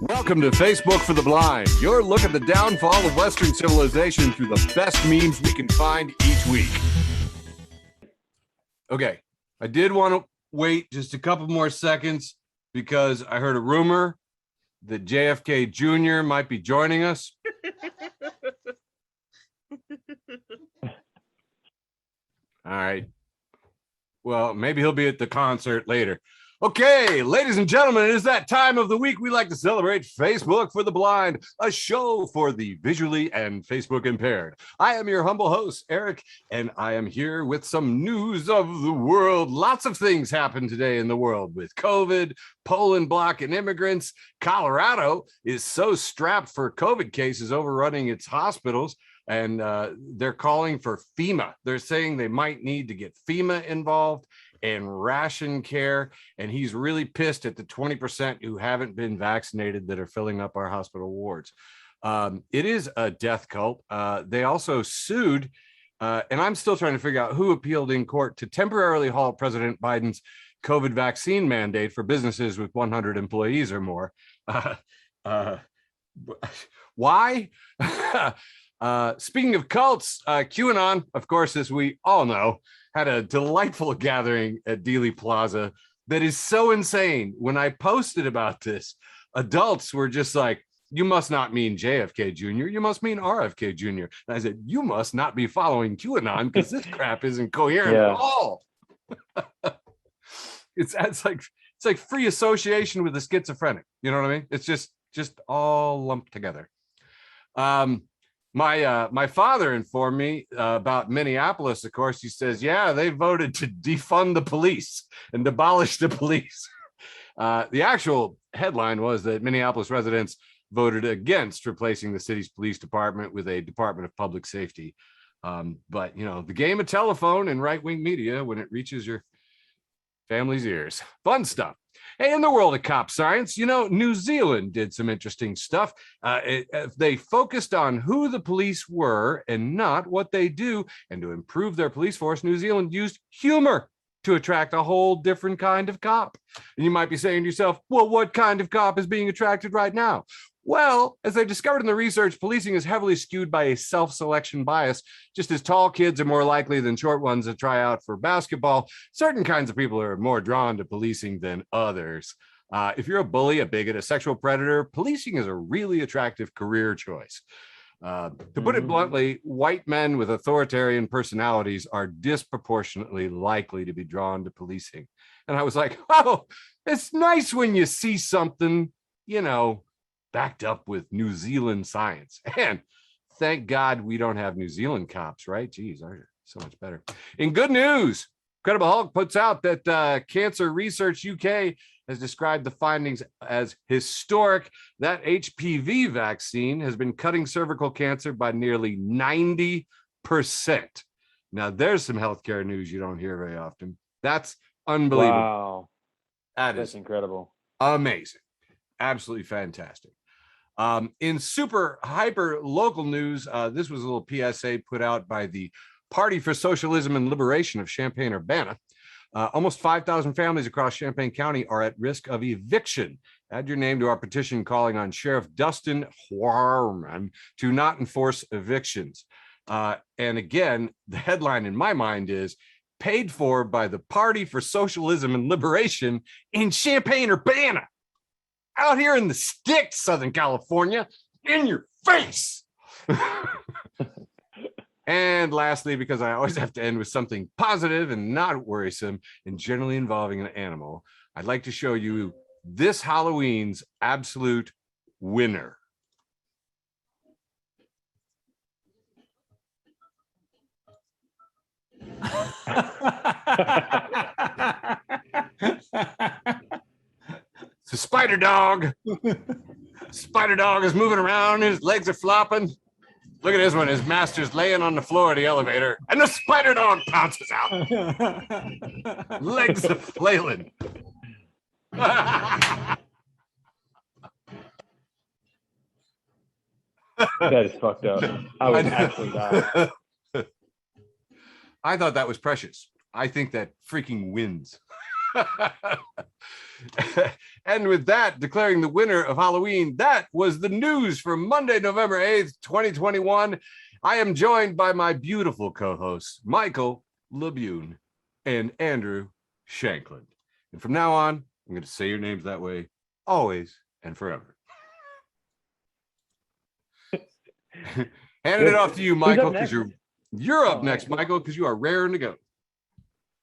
Welcome to Facebook for the Blind, your look at the downfall of Western civilization through the best memes we can find each week. Okay, I did want to wait just a couple more seconds because I heard a rumor that JFK Jr. might be joining us. All right. Well, maybe he'll be at the concert later. Okay, ladies and gentlemen, it is that time of the week we like to celebrate Facebook for the Blind, a show for the visually and Facebook impaired. I am your humble host, Eric, and I am here with some news of the world. Lots of things happened today in the world with COVID, Poland blocking immigrants. Colorado is so strapped for COVID cases overrunning its hospitals, and they're calling for FEMA. They're saying they might need to get FEMA involved and ration care, and he's really pissed at the 20% who haven't been vaccinated that are filling up our hospital wards. It is a death cult. They also sued, and I'm still trying to figure out who appealed in court to temporarily halt President Biden's COVID vaccine mandate for businesses with 100 employees or more. Why? Speaking of cults, QAnon, of course, as we all know, had a delightful gathering at Dealey Plaza that is so insane. When I posted about this, adults were just like, you must not mean JFK Jr., you must mean RFK Jr. And I said, you must not be following QAnon because this crap isn't coherent at all. It's like free association with a schizophrenic. You know what I mean? It's just all lumped together. My father informed me about Minneapolis. Of course, he says, yeah, they voted to defund the police and abolish the police. The actual headline was that Minneapolis residents voted against replacing the city's police department with a Department of Public Safety. But, you know, the game of telephone and right-wing media when it reaches your family's ears. Fun stuff. Hey, in the world of cop science, you know, New Zealand did some interesting stuff. They focused on who the police were and not what they do. And to improve their police force, New Zealand used humor to attract a whole different kind of cop. And you might be saying to yourself, well, what kind of cop is being attracted right now? Well, as they discovered in the research, policing is heavily skewed by a self-selection bias. Just as tall kids are more likely than short ones to try out for basketball, certain kinds of people are more drawn to policing than others. If you're a bully, a bigot, a sexual predator, policing is a really attractive career choice. To put it bluntly, white men with authoritarian personalities are disproportionately likely to be drawn to policing. And I was like, oh, it's nice when you see something, you know, backed up with New Zealand science. And thank God we don't have New Zealand cops, right? Geez, are so much better. In good news, Incredible Hulk puts out that Cancer Research UK has described the findings as historic. That HPV vaccine has been cutting cervical cancer by nearly 90%. Now, there's some healthcare news you don't hear very often. That's unbelievable. Wow. That's incredible. Amazing. Absolutely fantastic. In super hyper local news, this was a little PSA put out by the Party for Socialism and Liberation of Champaign-Urbana. Almost 5,000 families across Champaign County are at risk of eviction. Add your name to our petition calling on Sheriff Dustin Huarman to not enforce evictions. And again, the headline in my mind is paid for by the Party for Socialism and Liberation in Champaign-Urbana. Out here in the sticks, Southern California, in your face. And lastly, because I always have to end with something positive and not worrisome and generally involving an animal, I'd like to show you this Halloween's absolute winner. It's a spider dog. Spider dog is moving around. His legs are flopping. Look at this one. His master's laying on the floor of the elevator, and the spider dog pounces out. Legs are flailing. That is fucked up. I would actually die. I thought that was precious. I think that freaking wins. And with that, declaring the winner of Halloween, that was the news for Monday, November 8th, 2021. I am joined by my beautiful co-hosts, Michael LeBune and Andrew Shanklin. And from now on, I'm going to say your names that way, always and forever. Handing it off to you, Michael, because you're up next, Michael, because you are raring to go.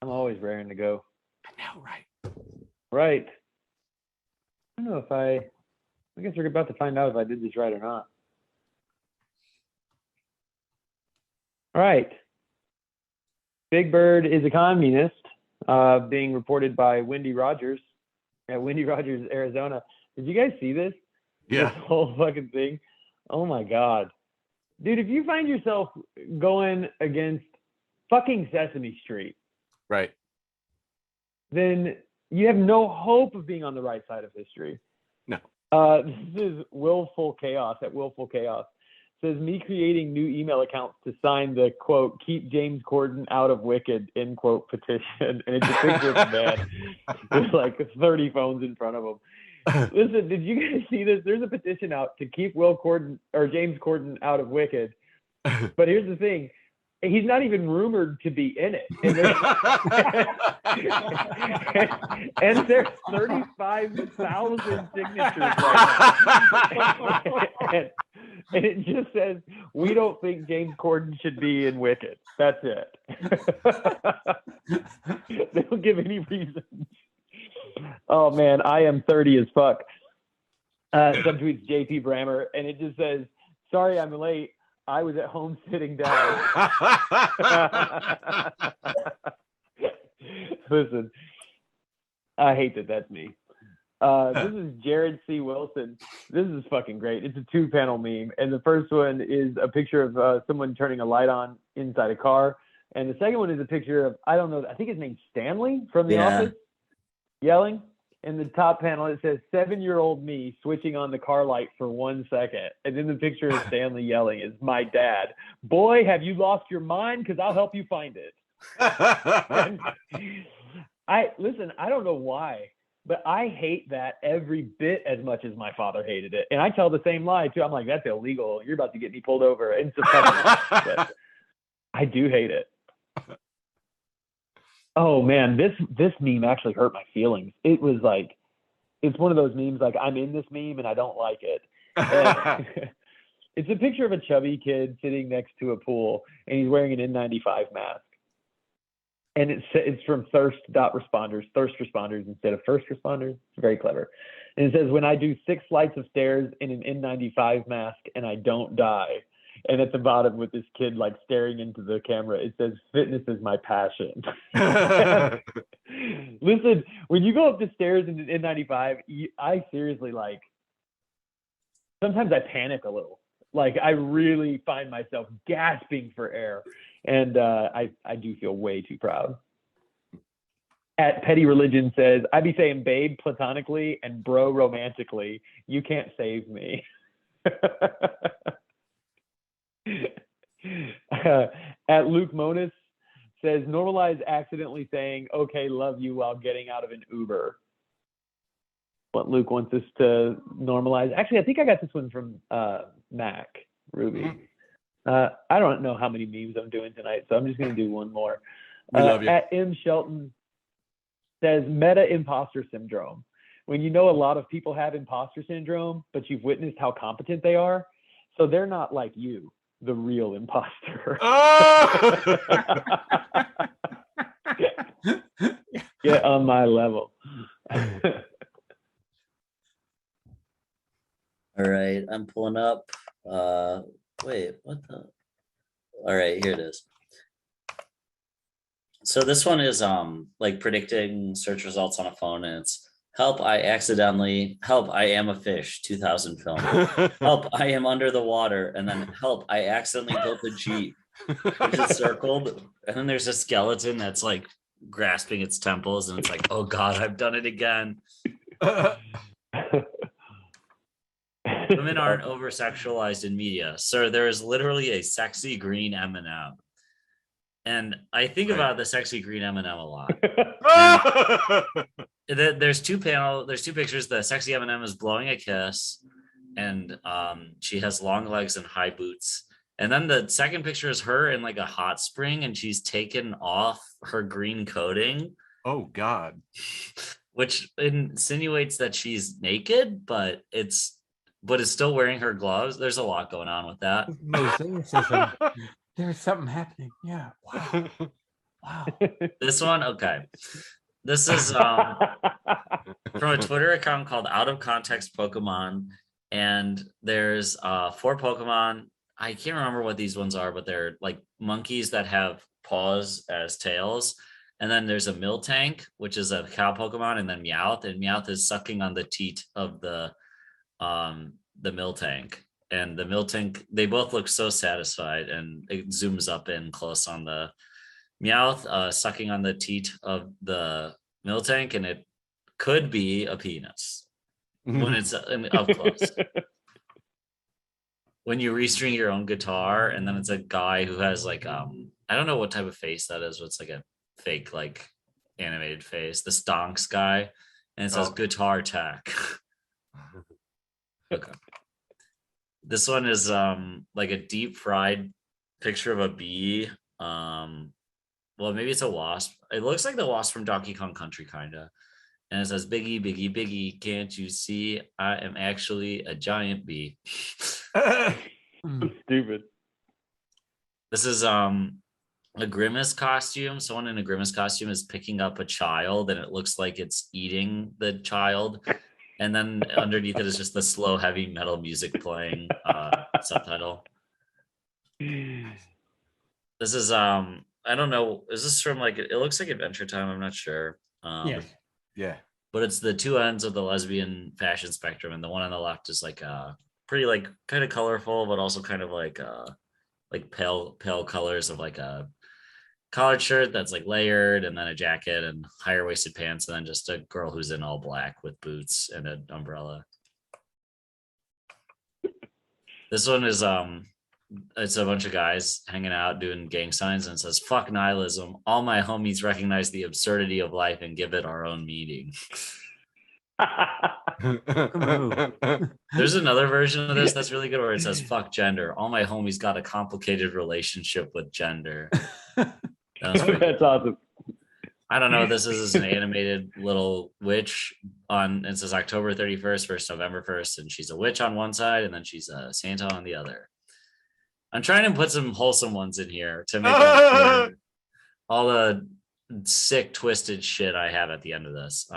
I'm always raring to go. I know, right? Right. I don't know if I guess we're about to find out if I did this right or not. All right. Big Bird is a communist, being reported by Wendy Rogers at Wendy Rogers, Arizona. Did you guys see this? Yeah. This whole fucking thing. Oh my God. Dude, if you find yourself going against fucking Sesame Street, Right. then you have no hope of being on the right side of history. No. This is Willful Chaos at Willful Chaos. Says me creating new email accounts to sign the quote keep James Corden out of Wicked end quote petition, and it's a picture of a man with like 30 phones in front of him. Listen, did you guys see this? There's a petition out to keep Will Corden or James Corden out of Wicked, but here's the thing. He's not even rumored to be in it. And there's 35,000 signatures right now. And it just says, we don't think James Corden should be in Wicked. That's it. They don't give any reasons. Oh, man, I am 30 as fuck. Subtweets JP Brammer, and it just says, sorry I'm late. I was at home sitting down. Listen, I hate that that's me. This is Jared C. Wilson. This is fucking great. It's a 2-panel meme. And the first one is a picture of someone turning a light on inside a car. And the second one is a picture of, I don't know, I think his name's Stanley from The Office, yelling. In the top panel, it says 7-year-old me switching on the car light for 1 second. And then the picture of Stanley yelling is my dad. Boy, have you lost your mind? Because I'll help you find it. Listen, I don't know why, but I hate that every bit as much as my father hated it. And I tell the same lie too. I'm like, that's illegal. You're about to get me pulled over. And it's a but I do hate it. Oh man, this meme actually hurt my feelings. It was like, it's one of those memes like I'm in this meme and I don't like it. It's a picture of a chubby kid sitting next to a pool and he's wearing an N95 mask. And it's from thirst responders instead of first responders. It's very clever. And it says, when I do 6 flights of stairs in an N95 mask and I don't die. And at the bottom with this kid like staring into the camera, it says, fitness is my passion. Listen, when you go up the stairs in an N95, I seriously like, sometimes I panic a little. Like I really find myself gasping for air. And I do feel way too proud. At Petty Religion says, I be saying babe platonically and bro romantically. You can't save me. At Luke Monis says, normalize accidentally saying, okay, love you while getting out of an Uber. What Luke wants us to normalize. Actually, I think I got this one from Mac Ruby. I don't know how many memes I'm doing tonight, so I'm just going to do one more. We love you. At M. Shelton says, meta imposter syndrome. When you know a lot of people have imposter syndrome, but you've witnessed how competent they are, so they're not like you, the real imposter. Oh! Get on my level. All right, I'm pulling up. Wait, what the? All right, here it is. So this one is like predicting search results on a phone, and it's help I am a fish 2000 film. Help I am under the water, and then help I accidentally built a Jeep, which is circled, and then there's a skeleton that's like grasping its temples, and it's like, oh god, I've done it again. Women aren't over-sexualized in media. Sir, there is literally a sexy green M&M. And I think Right. about the sexy green M&M a lot. And There's two pictures. The sexy M&M is blowing a kiss, and she has long legs and high boots. And then the second picture is her in like a hot spring, and she's taken off her green coating, oh God. which insinuates that she's naked, but is still wearing her gloves. There's a lot going on with that. Mosaicism. There's something happening. Yeah. Wow. Wow. This one, okay. This is from a Twitter account called Out of Context Pokemon, and there's 4 Pokemon. I can't remember what these ones are, but they're like monkeys that have paws as tails. And then there's a Miltank, which is a cow Pokemon, and then Meowth, and Meowth is sucking on the teat of the Miltank. And the Miltank, they both look so satisfied, and it zooms up in close on the Meowth, sucking on the teat of the Miltank, and it could be a penis when it's up close. When you restring your own guitar, and then it's a guy who has like I don't know what type of face that is. It's like a fake like animated face. The Stonks guy, and it says guitar tech. Okay. This one is like a deep fried picture of a bee. Well, maybe it's a wasp. It looks like the wasp from Donkey Kong Country, kind of. And it says, "Biggie, biggie, biggie, can't you see? I am actually a giant bee." Stupid. This is a Grimace costume. Someone in a Grimace costume is picking up a child, and it looks like it's eating the child. And then underneath it is just the slow, heavy metal music playing subtitle. This is I don't know. Is this from like, it looks like Adventure Time? I'm not sure. Yes. Yeah. But it's the two ends of the lesbian fashion spectrum, and the one on the left is like pretty like kind of colorful, but also kind of like pale colors of like a collared shirt that's like layered, and then a jacket and higher waisted pants, and then just a girl who's in all black with boots and an umbrella. This one is it's a bunch of guys hanging out doing gang signs, and it says, "Fuck nihilism. All my homies recognize the absurdity of life and give it our own meaning." There's another version of this that's really good where it says, "Fuck gender. All my homies got a complicated relationship with gender." That's awesome. I don't know. This is an animated little witch on, it says October 31st versus November 1st, and she's a witch on one side, and then she's a Santa on the other. I'm trying to put some wholesome ones in here to make up all the sick, twisted shit I have at the end of this.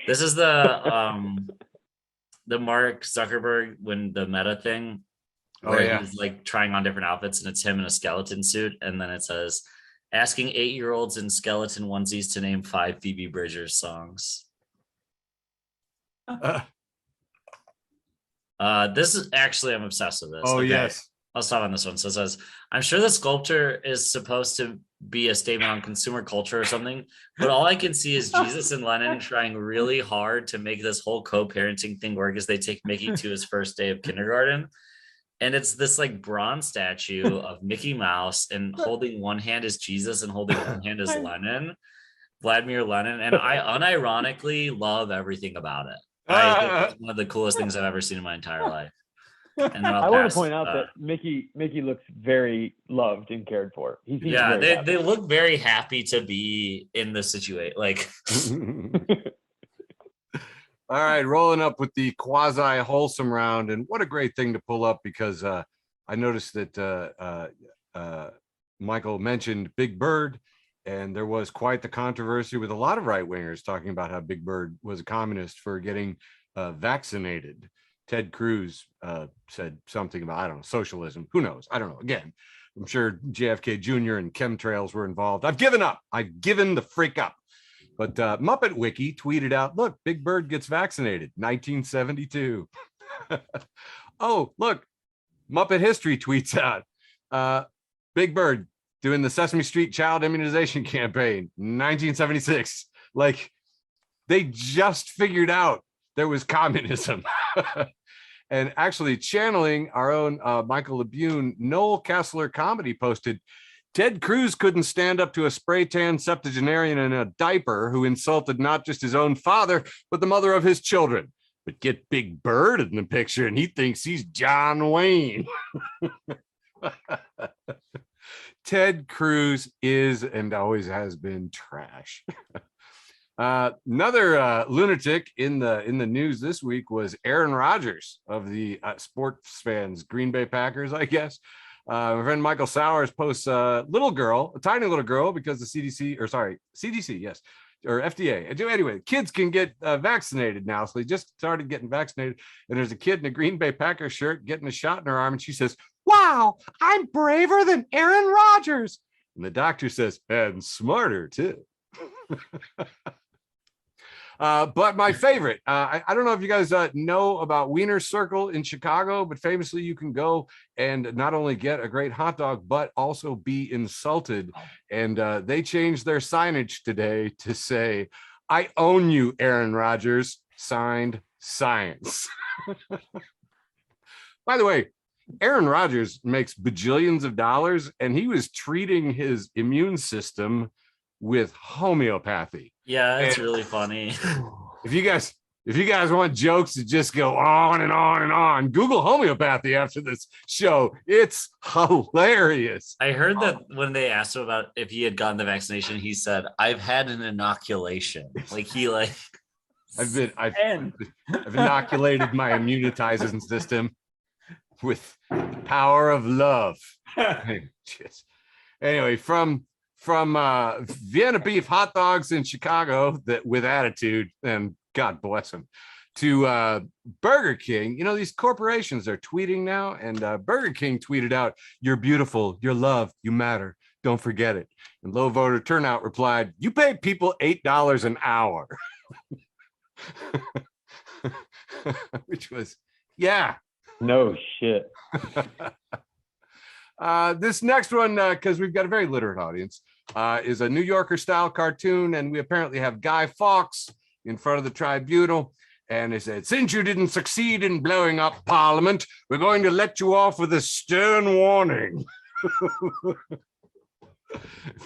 This is the Mark Zuckerberg when the Meta thing, where he's like trying on different outfits, and it's him in a skeleton suit, and then it says, "Asking 8-year-olds in skeleton onesies to name 5 Phoebe Bridgers songs." This is actually, I'm obsessed with this. Oh, okay. Yes. I'll stop on this one. So it says, "I'm sure the sculpture is supposed to be a statement on consumer culture or something, but all I can see is Jesus and Lennon trying really hard to make this whole co-parenting thing work as they take Mickey to his first day of kindergarten. And it's this like bronze statue of Mickey Mouse, and holding one hand is Jesus and holding one hand is Vladimir Lenin. And I unironically love everything about it. I think it's one of the coolest things I've ever seen in my entire life." And I want to point out that Mickey looks very loved and cared for. They look very happy to be in the situation. Like, all right, rolling up with the quasi wholesome round, and what a great thing to pull up, because I noticed that Michael mentioned Big Bird, and there was quite the controversy with a lot of right wingers talking about how Big Bird was a communist for getting vaccinated. Ted Cruz said something about, I don't know, socialism. Who knows? I don't know. Again, I'm sure JFK Jr. and chemtrails were involved. I've given up. I've given the freak up. But Muppet Wiki tweeted out, "Look, Big Bird gets vaccinated, 1972. Oh, look, Muppet History tweets out, "Big Bird doing the Sesame Street child immunization campaign, 1976. Like, they just figured out there was communism. And actually, channeling our own Michael Labune, Noel Kessler Comedy posted, Ted Cruz couldn't stand up to a spray tan septuagenarian in a diaper who insulted not just his own father, but the mother of his children. But get Big Bird in the picture and he thinks he's John Wayne. Ted Cruz is and always has been trash. Another lunatic in the news this week was Aaron Rodgers of the sports fans, Green Bay Packers, I guess. My friend Michael Sowers posts a tiny little girl, because the CDC, yes, or FDA. Anyway, kids can get vaccinated now. So they just started getting vaccinated. And there's a kid in a Green Bay Packers shirt getting a shot in her arm. And she says, "Wow, I'm braver than Aaron Rodgers." And the doctor says, "And smarter too." But my favorite, I don't know if you guys know about Wiener Circle in Chicago, but famously you can go and not only get a great hot dog, but also be insulted. And they changed their signage today to say, "I own you, Aaron Rodgers, signed Science." By the way, Aaron Rodgers makes bajillions of dollars, and he was treating his immune system with homeopathy. Yeah, it's really funny. If you guys want jokes to just go on and on and on, Google homeopathy after this show. It's hilarious. I heard that when they asked him about if he had gotten the vaccination, he said, "I've had an inoculation." I've inoculated my immunizing system with the power of love. Anyway, from Vienna beef hot dogs in Chicago that with attitude, and God bless them, to Burger King. You know, these corporations are tweeting now, and Burger King tweeted out, "You're beautiful, you're loved, you matter, don't forget it." And low voter turnout replied, "You pay people $8 an hour." Which was, yeah. No shit. This next one, because we've got a very literate audience, is a New Yorker style cartoon, and we apparently have Guy Fawkes in front of the tribunal, and they said, "Since you didn't succeed in blowing up Parliament, we're going to let you off with a stern warning."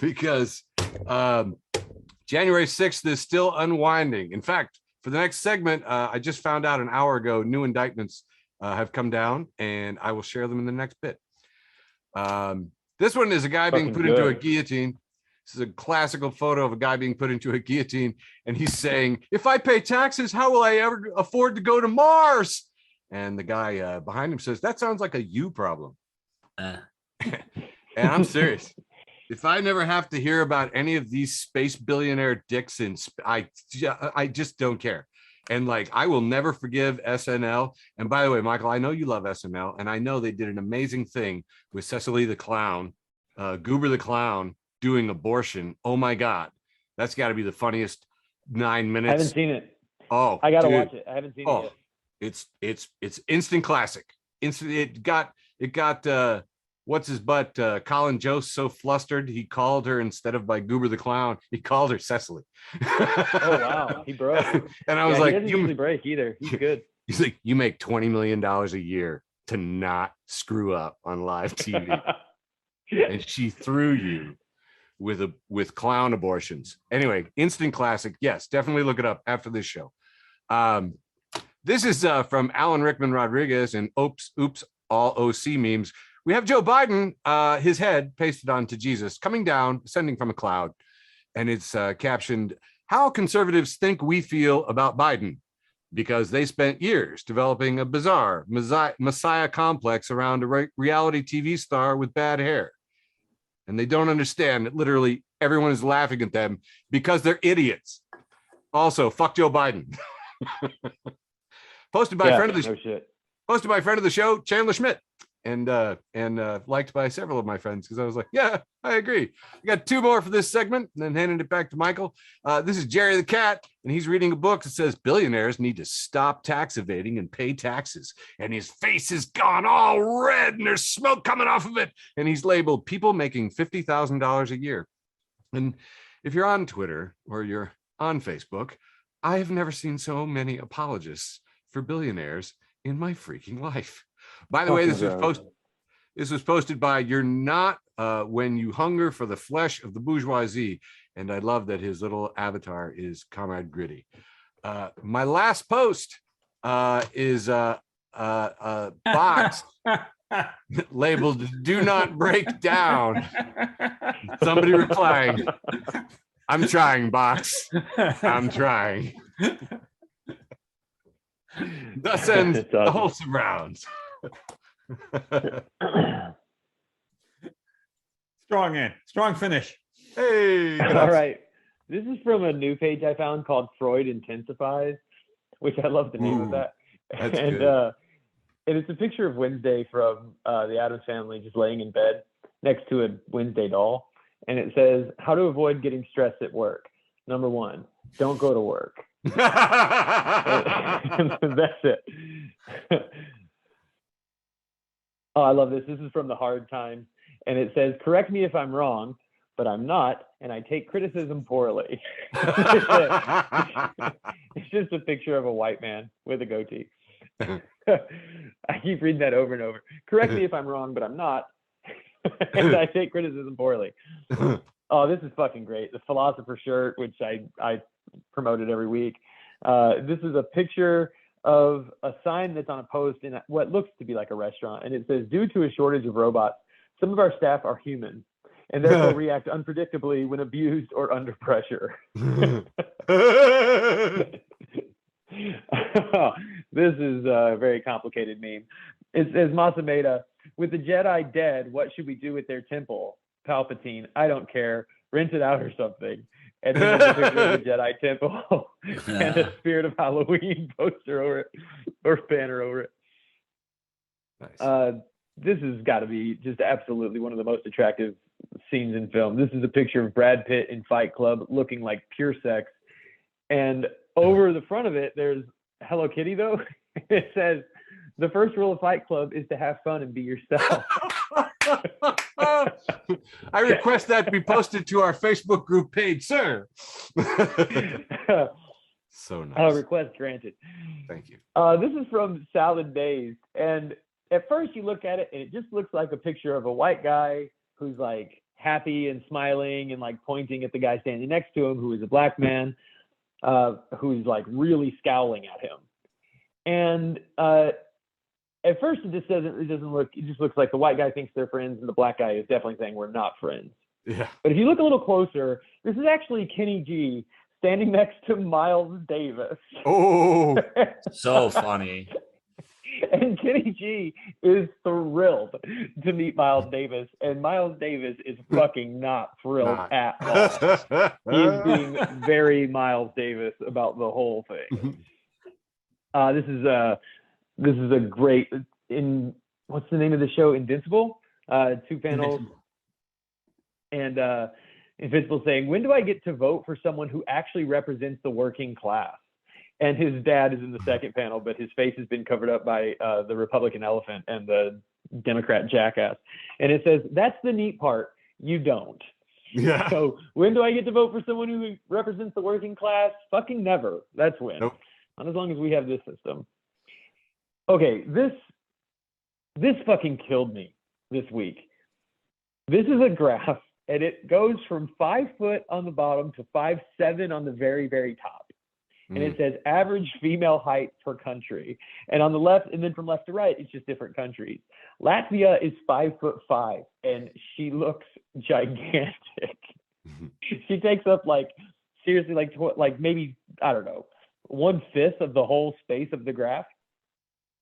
Because January 6th is still unwinding. In fact, for the next segment, I just found out an hour ago, new indictments have come down, and I will share them in the next bit. This one is a guy being put into a guillotine. This is a classical photo of a guy being put into a guillotine, and he's saying, "If I pay taxes, how will I ever afford to go to Mars?" And the guy behind him says, "That sounds like a you problem." And I'm serious. If I never have to hear about any of these space billionaire dicks, I just don't care. And I will never forgive SNL. And by the way, Michael, I know you love SNL, and I know they did an amazing thing with Cecily the Clown, Goober the Clown doing abortion. Oh my God, that's got to be the funniest 9 minutes. I haven't seen it. Oh, I gotta watch it. I haven't seen it yet. It's instant classic. It got what's his butt? Colin Jost so flustered he called her, instead of by Goober the Clown, he called her Cecily. Oh wow, he broke. And I was like, he doesn't usually break either. He's good. He's like, "You make $20 million a year to not screw up on live TV." And she threw you with clown abortions. Anyway, instant classic. Yes, definitely look it up after this show. This is from Alan Rickman Rodriguez and Oops All OC memes. We have Joe Biden, his head pasted onto Jesus, coming down, ascending from a cloud. And it's captioned, "How conservatives think we feel about Biden," because they spent years developing a bizarre messiah complex around a reality TV star with bad hair. And they don't understand that literally everyone is laughing at them because they're idiots. Also, fuck Joe Biden. Posted by a friend of the show, Chandler Schmidt. And liked by several of my friends, because I was like, yeah, I agree. I got two more for this segment, and then handing it back to Michael. This is Jerry the Cat, and he's reading a book that says billionaires need to stop tax evading and pay taxes. And his face is gone all red, and there's smoke coming off of it. And he's labeled "People Making $50,000 a Year." And if you're on Twitter or you're on Facebook, I have never seen so many apologists for billionaires in my freaking life. By the way, this This was posted by You're Not When You Hunger for the Flesh of the Bourgeoisie. And I love that his little avatar is Comrade Gritty. My last post is a box labeled "Do Not Break Down." Somebody replying, "I'm trying, box. I'm trying." Thus ends That's awesome. the wholesome rounds. Strong end, strong finish. Hey, All right. This is from a new page I found called Freud Intensifies, which I love the name of that. That's and good. and it's a picture of Wednesday from the Addams Family just laying in bed next to a Wednesday doll. And it says, how to avoid getting stressed at work. Number 1, don't go to work. And that's it. Oh, I love this. This is from The Hard Times. And it says, correct me if I'm wrong, but I'm not, and I take criticism poorly. It's just a picture of a white man with a goatee. I keep reading that over and over. Correct me if I'm wrong, but I'm not, and I take criticism poorly. Oh, this is fucking great. The philosopher shirt, which I promoted every week. This is a picture of a sign that's on a post in what looks to be like a restaurant, and it says, due to a shortage of robots, some of our staff are human and therefore react unpredictably when abused or under pressure. This is a very complicated meme. It says, Masameda, with the Jedi dead, what should we do with their temple? Palpatine, I don't care. Rent it out or something. And then there's a picture of the Jedi temple and a Spirit of Halloween poster over it, or banner over it. Nice. This has got to be just absolutely one of the most attractive scenes in film. This is a picture of Brad Pitt in Fight Club looking like pure sex. And over the front of it, there's Hello Kitty, though. It says, the first rule of Fight Club is to have fun and be yourself. I request that be posted to our Facebook group page, sir. So nice. Request granted. Thank you. This is from Salad Days. And at first you look at it and it just looks like a picture of a white guy who's like happy and smiling and like pointing at the guy standing next to him, who is a black man, who's like really scowling at him. And at first it just looks like the white guy thinks they're friends and the black guy is definitely saying we're not friends. Yeah. But if you look a little closer, this is actually Kenny G standing next to Miles Davis. Oh, So funny. And Kenny G is thrilled to meet Miles Davis, and Miles Davis is fucking not thrilled at all. He's being very Miles Davis about the whole thing. This is a great, what's the name of the show? Invincible? 2 panels. And Invincible saying, when do I get to vote for someone who actually represents the working class? And his dad is in the second panel, but his face has been covered up by the Republican elephant and the Democrat jackass. And it says, that's the neat part. You don't. yeah. So when do I get to vote for someone who represents the working class? Fucking never. That's when. Nope. Not as long as we have this system. Okay, this fucking killed me this week. This is a graph, and it goes from 5 foot on the bottom to 5'7" on the very, very top. And it says average female height per country. And on the left, and then from left to right, it's just different countries. Latvia is 5'5", and she looks gigantic. She takes up seriously, maybe, I don't know, 1/5 of the whole space of the graph.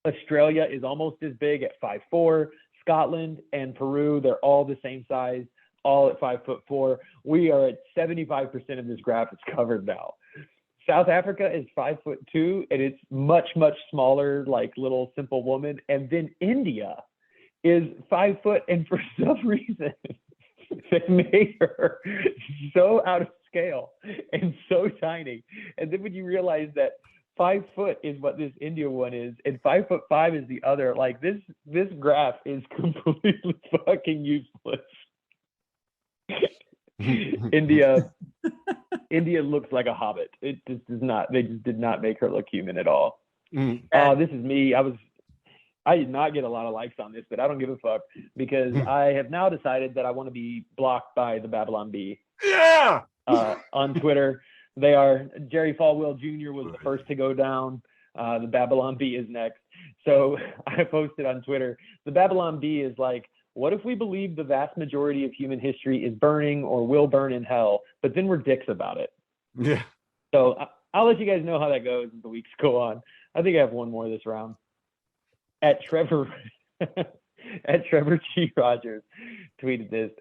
Australia is almost as big at 5'4". Scotland and Peru, they're all the same size, all at 5'4". We are at 75% of this graph is covered now. South Africa is 5'2", and it's much, much smaller, like little simple woman. And then India is 5 foot, and for some reason, they made her so out of scale and so tiny. And then when you realize that 5 foot is what this India one is, and 5'5" is the other, like this graph is completely fucking useless. India looks like a hobbit. It just does not. They just did not make her look human at all. This is me. I did not get a lot of likes on this, but I don't give a fuck because I have now decided that I want to be blocked by the Babylon Bee. Yeah. On Twitter. They are Jerry Falwell Jr. was the first to go down. The Babylon Bee is next. So I posted on Twitter, the Babylon Bee is like, what if we believe the vast majority of human history is burning or will burn in hell, but then we're dicks about it? Yeah. So I'll let you guys know how that goes as the weeks go on. I think I have one more this round. At Trevor G. Rogers tweeted this.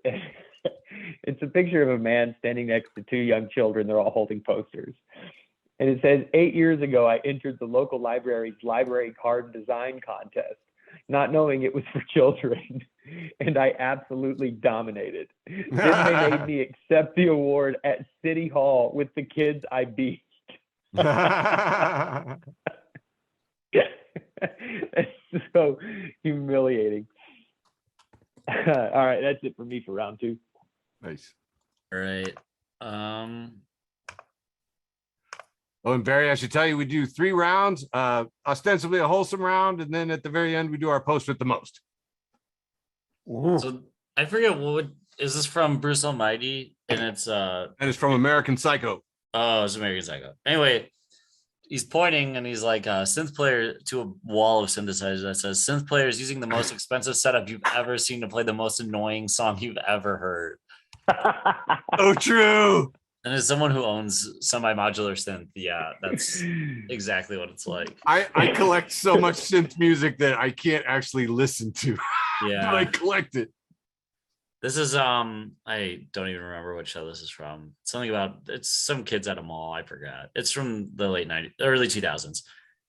It's a picture of a man standing next to two young children. They're all holding posters. And it says, 8 years ago, I entered the local library's library card design contest, not knowing it was for children. And I absolutely dominated. Then they made me accept the award at City Hall with the kids I beat. It's so humiliating. All right, that's it for me for round two. Nice. All right. Oh, and Barry, I should tell you, we do 3 rounds, ostensibly a wholesome round, and then at the very end, we do our post with the most. So I forget is this from Bruce Almighty? And it's And it's from American Psycho. Oh, it's American Psycho. Anyway, he's pointing and he's like synth player to a wall of synthesizers that says synth players using the most expensive setup you've ever seen to play the most annoying song you've ever heard. Oh, true. And as someone who owns semi-modular synth, yeah, that's exactly what it's like. I collect so much synth music that I can't actually listen to. Yeah. But I collect it. This is I don't even remember what show this is from. Something about it's some kids at a mall. I forgot. It's from the late 90s, early 2000s.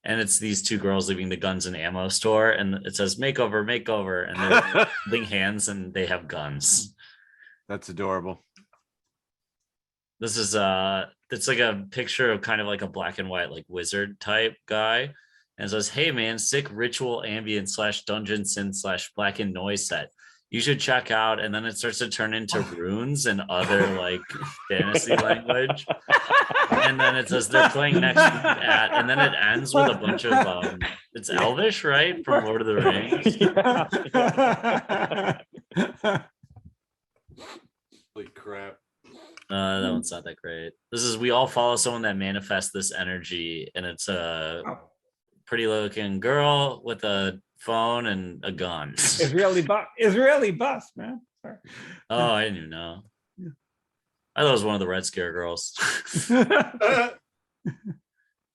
And it's these two girls leaving the guns and ammo store, and it says makeover, makeover, and they're holding hands and they have guns. That's adorable. This is it's like a picture of kind of like a black and white like wizard type guy, and it says, "Hey man, sick ritual ambient / dungeon synth / black and noise set. You should check out." And then it starts to turn into runes and other like fantasy language. And then it says they're playing next week at, and then it ends with a bunch of it's Elvish, right? From Lord of the Rings. Holy crap. That one's not that great. This is we all follow someone that manifests this energy, and it's a pretty looking girl with a phone and a gun. Israeli bus, man. Sorry. Oh, I didn't even know. Yeah. I thought it was one of the Red Scare girls.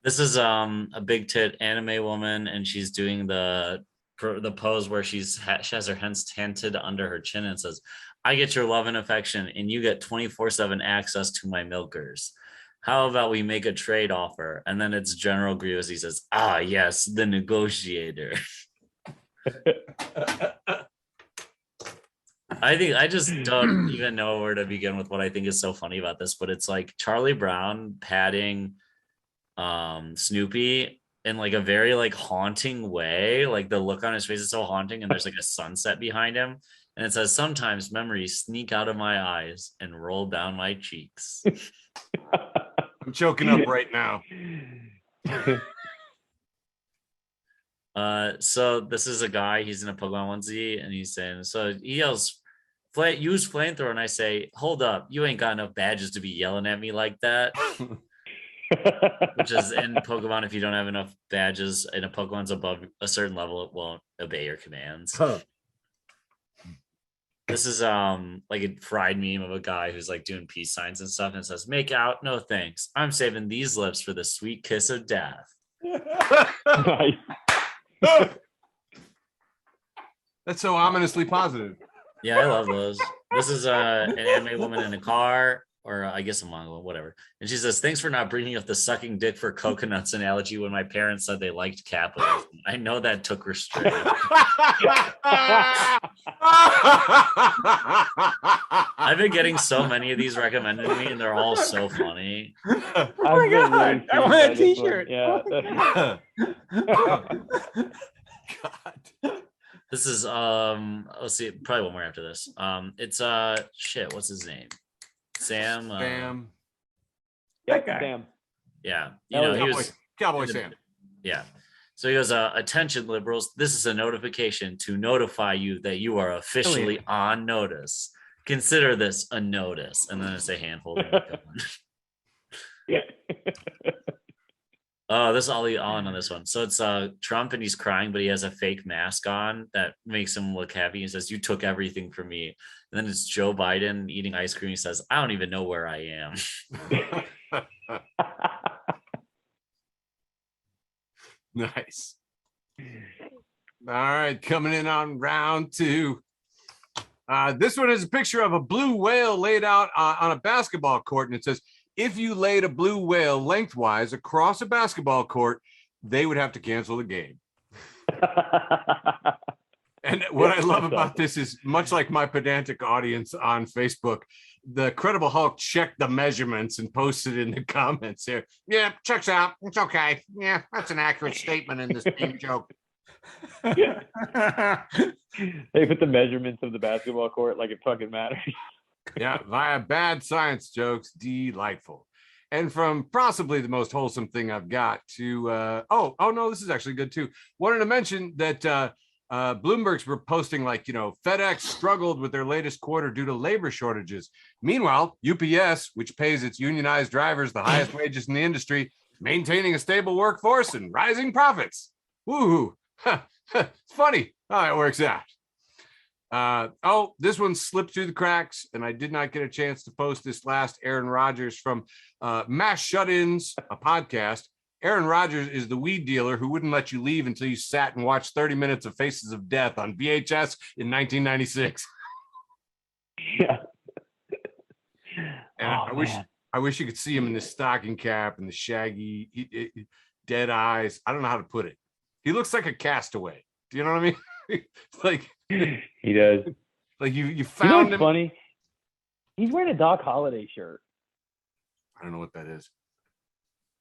This is a big tit anime woman, and she's doing the pose where she has her hands tented under her chin and says, "I get your love and affection, and you get 24/7 access to my milkers. How about we make a trade offer?" And then it's General Grievous. He says, "Ah, yes, the negotiator." I think I just don't even know where to begin with what I think is so funny about this, but it's like Charlie Brown patting Snoopy in like a very like haunting way. Like the look on his face is so haunting, and there's like a sunset behind him. And it says, "Sometimes memories sneak out of my eyes and roll down my cheeks." I'm choking up right now. So this is a guy, he's in a Pokemon onesie, and he's saying, so he yells, "Use flamethrower," and I say, "Hold up, you ain't got enough badges to be yelling at me like that." Which is in Pokemon, if you don't have enough badges and a Pokemon's above a certain level, it won't obey your commands. Huh. This is like a fried meme of a guy who's like doing peace signs and stuff, and it says, "Make out, no thanks. I'm saving these lips for the sweet kiss of death." Nice. That's so ominously positive. Yeah, I love those. This is an anime woman in a car, or I guess a manga, whatever. And she says, "Thanks for not bringing up the sucking dick for coconuts analogy when my parents said they liked capitalism. I know that took restraint." I've been getting so many of these recommended to me, and they're all so funny. Oh my God, I want a t-shirt. Yeah. God. This is let's see, probably one more after this. It's shit, what's his name? Sam. Sam. Yeah, That guy. Sam. Yeah, you know, he was Cowboy Sam. yeah. So he goes, attention liberals, this is a notification to notify you that you are officially on notice. Consider this a notice. And then it's a handful. Yeah. Oh, this is Ali on this one. So it's Trump and he's crying, but he has a fake mask on that makes him look happy. He says, you took everything from me. And then it's Joe Biden eating ice cream. He says, I don't even know where I am. Nice. All right, coming in on round 2. This one is a picture of a blue whale laid out on a basketball court, and it says, if you laid a blue whale lengthwise across a basketball court, they would have to cancel the game. And what I love about this is, much like my pedantic audience on Facebook, the Credible Hulk checked the measurements and posted in the comments here. Yeah, checks out. It's okay. Yeah, that's an accurate statement in this team joke. They put the measurements of the basketball court like it fucking matters. Yeah, via bad science jokes, delightful. And from possibly the most wholesome thing I've got to, oh no, this is actually good too. Wanted to mention that Bloomberg's were posting like, FedEx struggled with their latest quarter due to labor shortages. Meanwhile, UPS, which pays its unionized drivers the highest wages in the industry, maintaining a stable workforce and rising profits. Woohoo. It's funny how it works out. This one slipped through the cracks, and I did not get a chance to post this last. Aaron Rodgers from Mass Shut-Ins, a podcast. Aaron Rodgers is the weed dealer who wouldn't let you leave until you sat and watched 30 minutes of Faces of Death on VHS in 1996. Yeah. And I wish you could see him in the stocking cap and the shaggy, dead eyes. I don't know how to put it. He looks like a castaway. Do you know what I mean? Like he does. Like you found him. Funny. He's wearing a Doc Holliday shirt. I don't know what that is.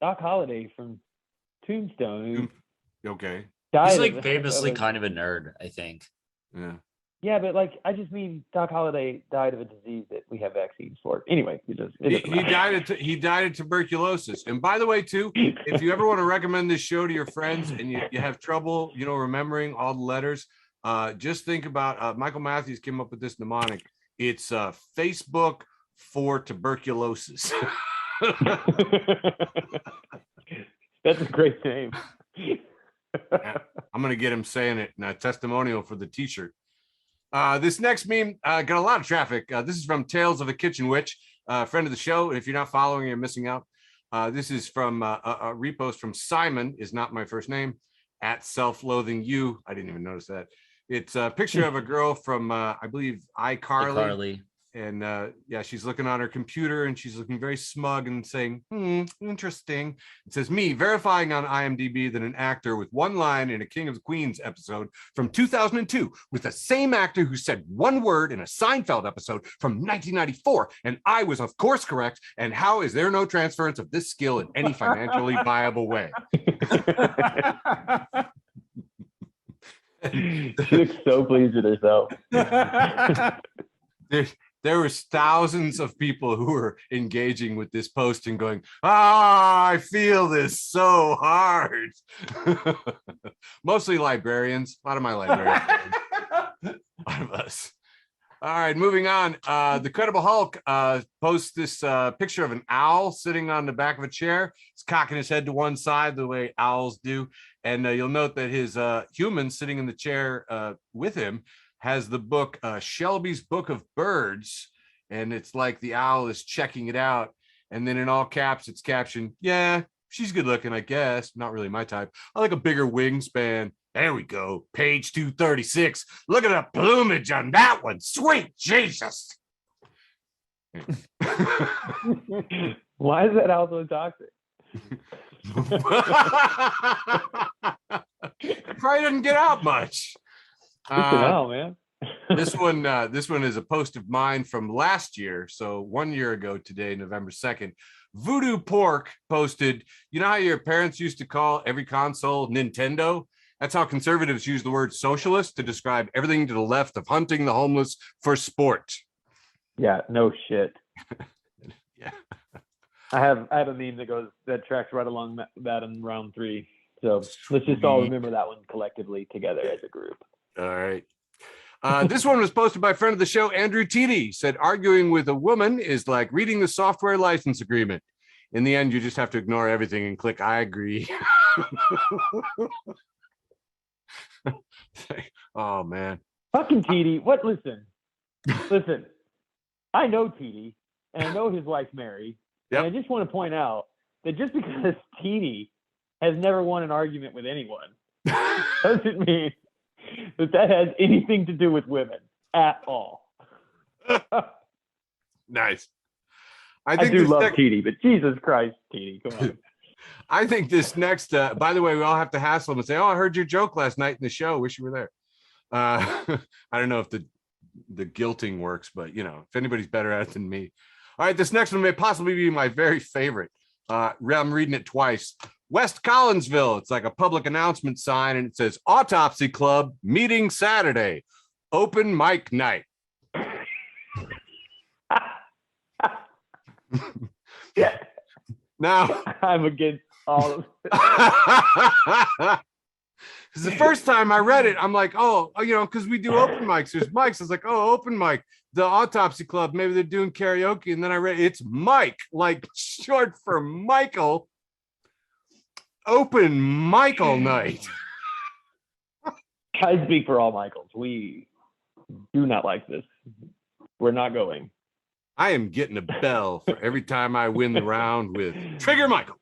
Doc Holliday from Tombstone. Okay. He's like famously kind of a nerd, I think. Yeah. Yeah, but like I just mean Doc Holliday died of a disease that we have vaccines for. Anyway, he died of tuberculosis. And by the way, too, if you ever want to recommend this show to your friends and you have trouble, remembering all the letters, just think about Michael Matthews came up with this mnemonic. It's Facebook for tuberculosis. That's a great name. I'm gonna get him saying it in a testimonial for the t-shirt. This next meme got a lot of traffic. This is from Tales of a Kitchen Witch, friend of the show. If you're not following, you're missing out. This is from a repost from Simon, is not my first name, at Self-Loathing You. I didn't even notice that. It's a picture of a girl from, I believe, iCarly. And she's looking on her computer and she's looking very smug and saying, interesting. It says, me verifying on IMDb that an actor with one line in a King of the Queens episode from 2002 with the same actor who said one word in a Seinfeld episode from 1994. And I was, of course, correct. And how is there no transference of this skill in any financially viable way? She looks so pleased with herself. There was thousands of people who were engaging with this post and going, I feel this so hard. Mostly librarians. A lot of my librarians. A lot of us. All right, moving on. The Credible Hulk posts this picture of an owl sitting on the back of a chair. He's cocking his head to one side the way owls do. And you'll note that his human sitting in the chair with him has the book Shelby's Book of Birds, and it's like the owl is checking it out, and then in all caps it's captioned, yeah, she's good looking, I guess, not really my type. I like a bigger wingspan. There we go, page 236. Look at the plumage on that one. Sweet Jesus. Why is that owl so toxic? Probably doesn't get out much. Man. This one is a post of mine from last year. So 1 year ago today, November 2nd, Voodoo Pork posted, you know how your parents used to call every console Nintendo? That's how conservatives use the word socialist to describe everything to the left of hunting the homeless for sport. Yeah, no shit. Yeah. I have a meme that tracks right along that in round 3. So let's just all remember that one collectively together as a group. All right. This one was posted by a friend of the show, Andrew Teedy. Said arguing with a woman is like reading the software license agreement. In the end, you just have to ignore everything and click I agree. Oh man. Fucking Teedy. What? Listen. I know Teedy, and I know his wife Mary. Yep. And I just want to point out that just because Teedy has never won an argument with anyone doesn't mean that has anything to do with women at all. Nice. I do love Teedy, but Jesus Christ, Teedy, come on. I think this next, by the way, we all have to hassle him and say, oh, I heard your joke last night in the show. Wish you were there. I don't know if the guilting works, but if anybody's better at it than me. All right, this next one may possibly be my very favorite. I'm reading it twice. West Collinsville. It's like a public announcement sign, and it says Autopsy Club meeting Saturday, open mic night. Yeah. Now I'm against all of it. It's the first time I read it. I'm like, oh, because we do open mics. There's mics. I was like, oh, open mic. The Autopsy Club. Maybe they're doing karaoke. And then I read it's Mike, like short for Michael. Open Michael night. I speak for all Michaels. We do not like this. We're not going. I am getting a bell for every time I win the round with Trigger Michael.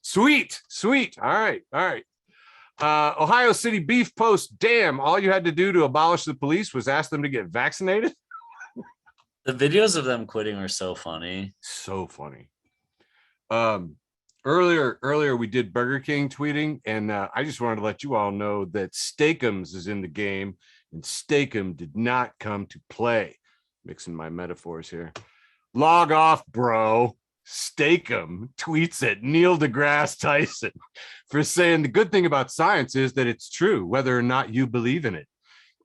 Sweet. All right. Ohio City Beef Post. Damn, all you had to do to abolish the police was ask them to get vaccinated. The videos of them quitting are so funny. So funny. Earlier we did Burger King tweeting, and I just wanted to let you all know that Steakums is in the game, and Steakum did not come to play. Mixing my metaphors here. Log off, bro. Steakum tweets at Neil deGrasse Tyson for saying the good thing about science is that it's true, whether or not you believe in it.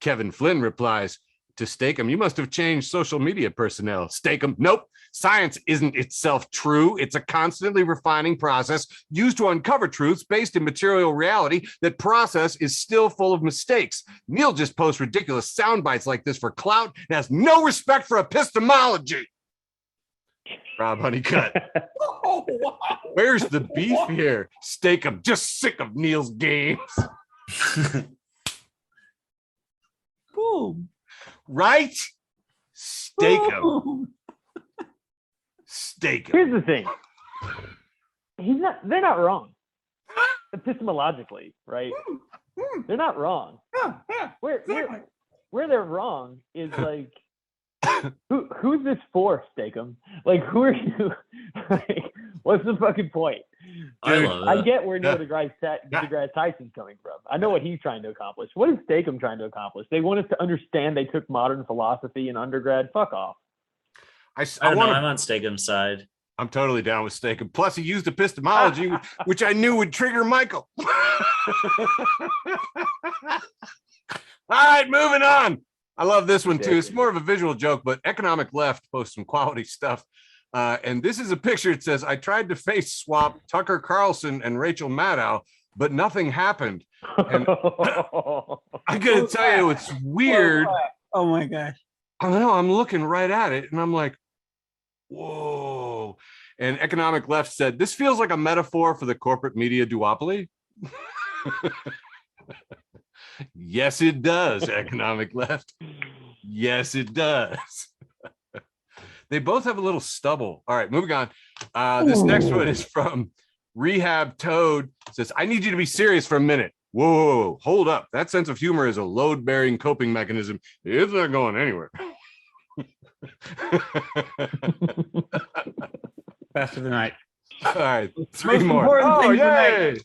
Kevin Flynn replies to Steakum, you must have changed social media personnel. Steakum, nope. Science isn't itself true. It's a constantly refining process used to uncover truths based in material reality. That process is still full of mistakes. Neil just posts ridiculous sound bites like this for clout and has no respect for epistemology. Rob Honeycutt. Oh, wow. Where's the beef here? Steakum, just sick of Neil's games. Boom. Right? Steakum. Boom. Steakum. Here's the thing. They're not wrong. Epistemologically, right? They're not wrong. Yeah, Where exactly. where they're wrong is like who's this for, Steakum? Like, who are you? Like, what's the fucking point? I love it. I get where Neil deGrasse Tyson's coming from. I know what he's trying to accomplish. What is Steakum trying to accomplish? They want us to understand they took modern philosophy in undergrad. Fuck off. I don't know. I'm on Steakum's side. I'm totally down with Steakum. Plus, he used epistemology, which I knew would trigger Michael. All right, moving on. I love this one too. It's more of a visual joke, but Economic Left posts some quality stuff. And this is a picture. It says, I tried to face swap Tucker Carlson and Rachel Maddow, but nothing happened. And I gotta tell you, it's weird. Oh my gosh. I don't know. I'm looking right at it and I'm like, whoa. And Economic Left said, this feels like a metaphor for the corporate media duopoly. Yes, it does, Economic Left. Yes, it does. They both have a little stubble. All right, moving on. This next one is from Rehab Toad. It says, I need you to be serious for a minute. Whoa, hold up. That sense of humor is a load-bearing coping mechanism. It's not going anywhere. Best of the night. All right, three Most more. important Oh, thing yay. tonight.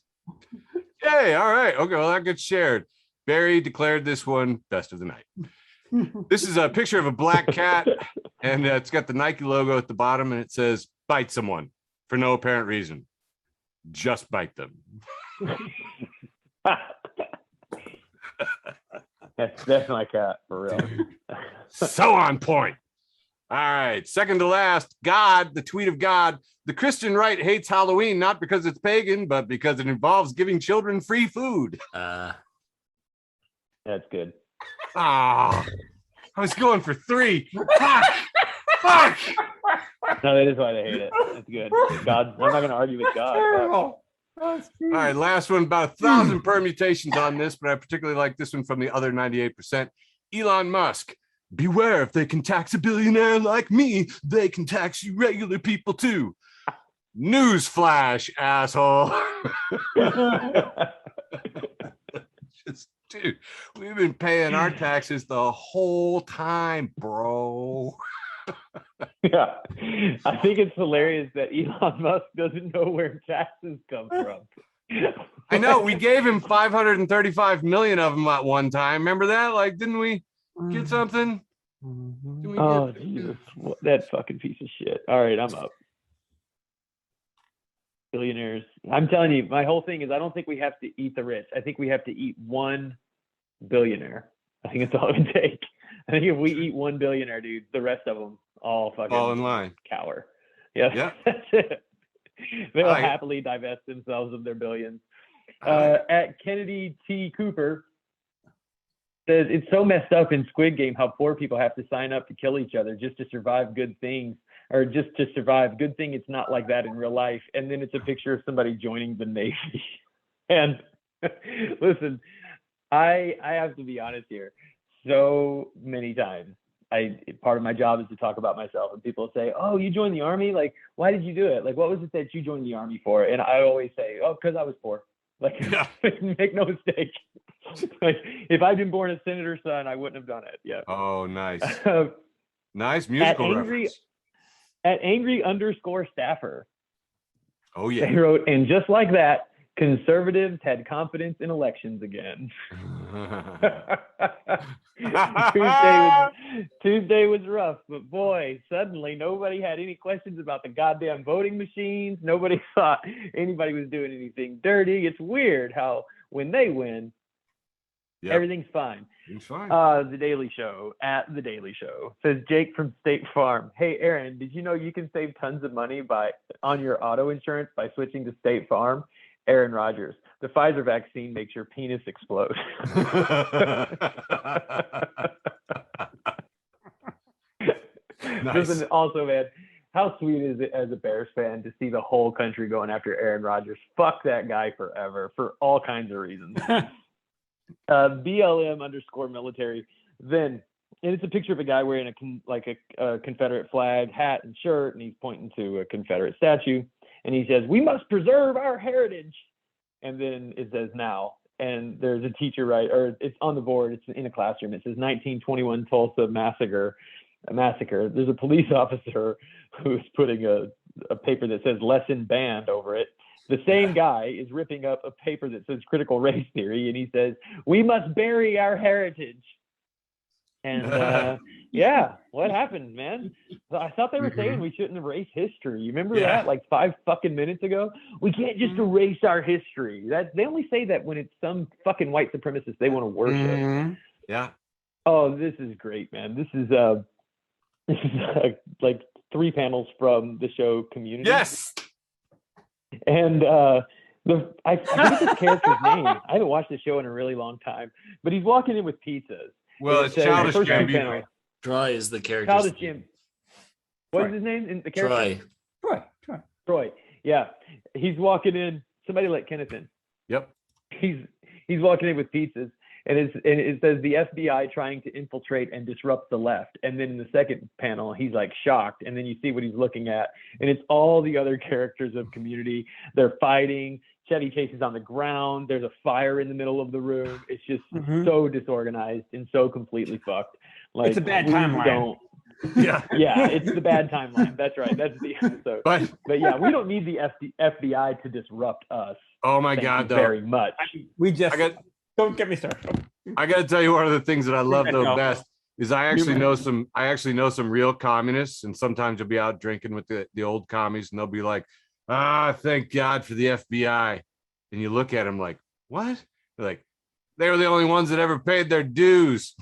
Yay, all right. Okay, well, that gets shared. Barry declared this one best of the night. This is a picture of a black cat, and it's got the Nike logo at the bottom, and it says, bite someone for no apparent reason. Just bite them. That's my cat, for real. So on point. right. Second to last, God, the tweet of God. The Christian right hates Halloween, not because it's pagan, but because it involves giving children free food. That's good. Ah, I was going for 3. Fuck. Fuck. No, that is why they hate it. That's good. God, I'm not going to argue with God. Terrible. All right, last one, about 1,000 permutations on this, but I particularly like this one from the other 98%. Elon Musk. Beware, if they can tax a billionaire like me, they can tax you regular people too. Newsflash, asshole. Just, dude, we've been paying our taxes the whole time, bro. Yeah, I think it's hilarious that Elon Musk doesn't know where taxes come from. I know, we gave him 535 million of them at one time. Remember that? Like, didn't we get something? Didn't we Oh, get- Jesus. That fucking piece of shit. All right, I'm up. Billionaires. I'm telling you, my whole thing is I don't think we have to eat the rich. I think we have to eat one billionaire. I think that's all it would take. I think if we eat one billionaire, dude, the rest of them all fucking All in line. cower. Yeah, Yeah. that's it. They'll I- happily divest themselves of their billions. I- At Kennedy T. Cooper says it's so messed up in Squid Game how poor people have to sign up to kill each other just to survive good things, or just to survive. Good thing it's not like that in real life. And then it's a picture of somebody joining the Navy. And listen, I have to be honest here. So many times, part of my job is to talk about myself, and people say, "Oh, you joined the Army? Like, why did you do it? Like, what was it that you joined the Army for?" And I always say, "Oh, because I was poor." Like, Yeah. make no mistake. Like, if I'd been born a senator's son, I wouldn't have done it. Yeah. Oh, nice. Nice musical angry- reference. At angry_staffer, Oh, they yeah. wrote, and just like that, conservatives had confidence in elections again. Tuesday was rough, but boy, suddenly nobody had any questions about the goddamn voting machines. Nobody thought anybody was doing anything dirty. It's weird how when they win, Yep. everything's fine. It's fine. The Daily Show, at The Daily Show, says Jake from State Farm. Hey, Aaron, did you know you can save tons of money on your auto insurance by switching to State Farm? Aaron Rodgers, the Pfizer vaccine makes your penis explode. Nice. Listen, also, man, how sweet is it as a Bears fan to see the whole country going after Aaron Rodgers? Fuck that guy forever for all kinds of reasons. BLM_military. Then, and it's a picture of a guy wearing a Confederate flag hat and shirt, and he's pointing to a Confederate statue, and he says, "We must preserve our heritage." And then it says now, and there's a teacher, right, or it's on the board, it's in a classroom. It says 1921 Tulsa massacre. There's a police officer who's putting a paper that says lesson banned over it. The same guy is ripping up a paper that says critical race theory, and he says, "We must bury our heritage." And yeah, what happened, man? I thought they were saying we shouldn't erase history. You remember that like 5 fucking minutes ago? We can't just erase our history. That they only say that when it's some fucking white supremacist they want to worship. Yeah. Oh, this is great, man. This is like 3 panels from the show Community. Yes. And I forget this character's name. I haven't watched the show in a really long time, but he's walking in with pizzas. Well, And it's says- Childish first two Gambino. panels, Troy is the character. Childish Jim. What is his name in the character? Troy. Troy. Yeah. He's walking in. Somebody let Kenneth in. Yep. He's walking in with pizzas, and it says the FBI trying to infiltrate and disrupt the left. And then in the second panel, he's like shocked, and then you see what he's looking at, and it's all the other characters of Community. They're fighting. Chevy Chase is on the ground. There's a fire in the middle of the room. It's just so disorganized and so completely fucked. Like, It's a bad we timeline. don't- Yeah. Yeah, it's the bad timeline. That's right. That's the episode. But But yeah, we don't need the FBI to disrupt us. oh my Thank God, you though. very much. We just I got don't get me started. I got to tell you, one of the things that I love the No. best is I actually know some real communists, and sometimes you'll be out drinking with the old commies, and they'll be like, thank God for the FBI. And you look at them like, what? They're like, they were the only ones that ever paid their dues.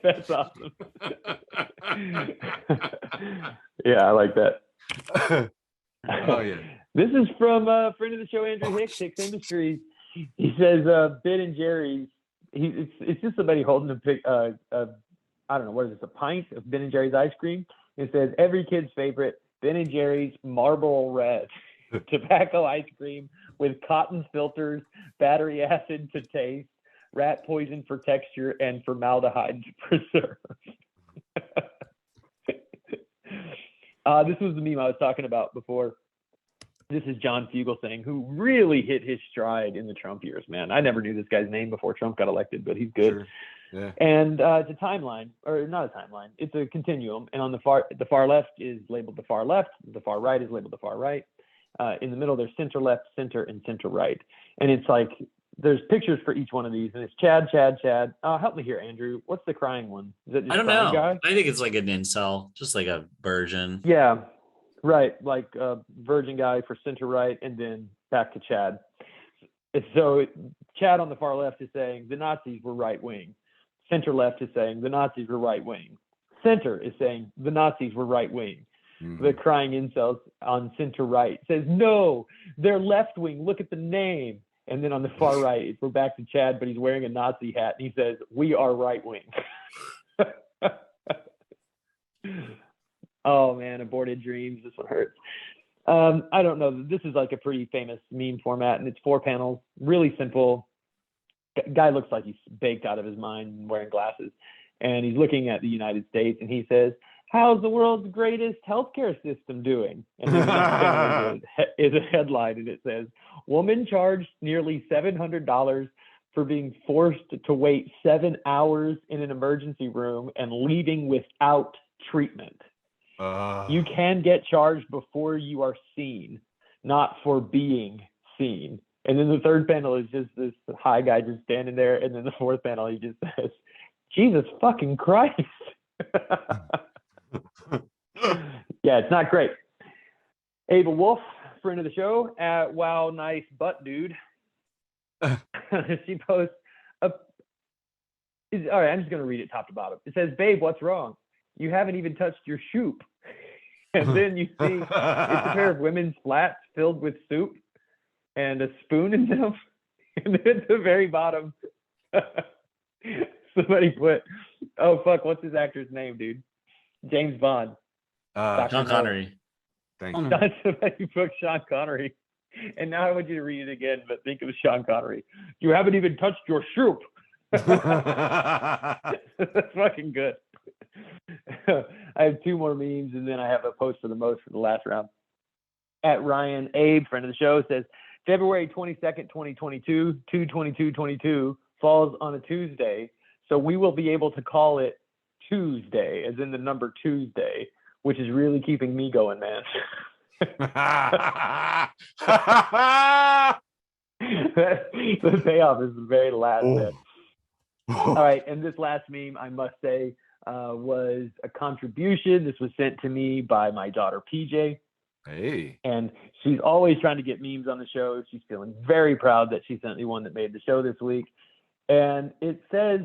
That's awesome. Yeah, I like that. Oh yeah. This is from a friend of the show, Andrew Hicks, Hicks Industries. He says, Ben and Jerry's. It's just somebody holding I don't know, what is this? A pint of Ben and Jerry's ice cream. It says every kid's favorite Ben and Jerry's Marlboro Red tobacco ice cream with cotton filters, battery acid to taste, rat poison for texture, and formaldehyde to preserve. This was the meme I was talking about before. This is John Fugelsang, who really hit his stride in the Trump years, man. I never knew this guy's name before Trump got elected, but he's good. Sure. Yeah. And it's a timeline, or not a timeline. It's a continuum. And on the far left is labeled the far left. The far right is labeled the far right. In the middle, there's center left, center, and center right. And it's like there's pictures for each one of these. And it's Chad. Help me here, Andrew. What's the crying one? Is it just I don't crying know. guy? I think it's like an incel, just like a virgin. Yeah, right. Like virgin guy for center right, and then back to Chad. So Chad on the far left is saying the Nazis were right wing. Center left is saying the Nazis were right wing. Center is saying the Nazis were right wing. Mm-hmm. The crying incels on center right says, no, they're left wing. Look at the name. And then on the far right, we're back to Chad, but he's wearing a Nazi hat. And he says, we are right wing. Oh, man, aborted dreams. This one hurts. I don't know. This is like a pretty famous meme format, and it's 4 panels, really simple. Guy looks like he's baked out of his mind, wearing glasses, and he's looking at the United States, and he says, how's the world's greatest healthcare system doing? And then the next panel is a headline, and it says, woman charged nearly $700 for being forced to wait 7 hours in an emergency room and leaving without treatment. You can get charged before you are seen, not for being seen. And then the third panel is just this high guy just standing there. And then the fourth panel, he just says, Jesus fucking Christ. Yeah, it's not great. Ava Wolf, friend of the show, at Wow Nice Butt Dude. She posts, all right, I'm just going to read it top to bottom. It says, babe, what's wrong? You haven't even touched your shoop. And then you see it's a pair of women's flats filled with soup and a spoon in them. And then at the very bottom, somebody put, oh, fuck, what's his actor's name, dude? James Bond. Sean Connery. Thank you. Somebody put Sean Connery. And now I want you to read it again, but think of Sean Connery. You haven't even touched your shoop. That's fucking good. I have 2 more memes, and then I have a post for the most for the last round. At Ryan Abe, friend of the show, says, February 22nd, 2022, 2/22/22 falls on a Tuesday, so we will be able to call it Tuesday, as in the number Tuesday, which is really keeping me going, man. The payoff is the very last bit. All right, and this last meme, I must say, was a contribution. This was sent to me by my daughter, PJ. Hey. And she's always trying to get memes on the show. She's feeling very proud that she sent me one that made the show this week. And it says,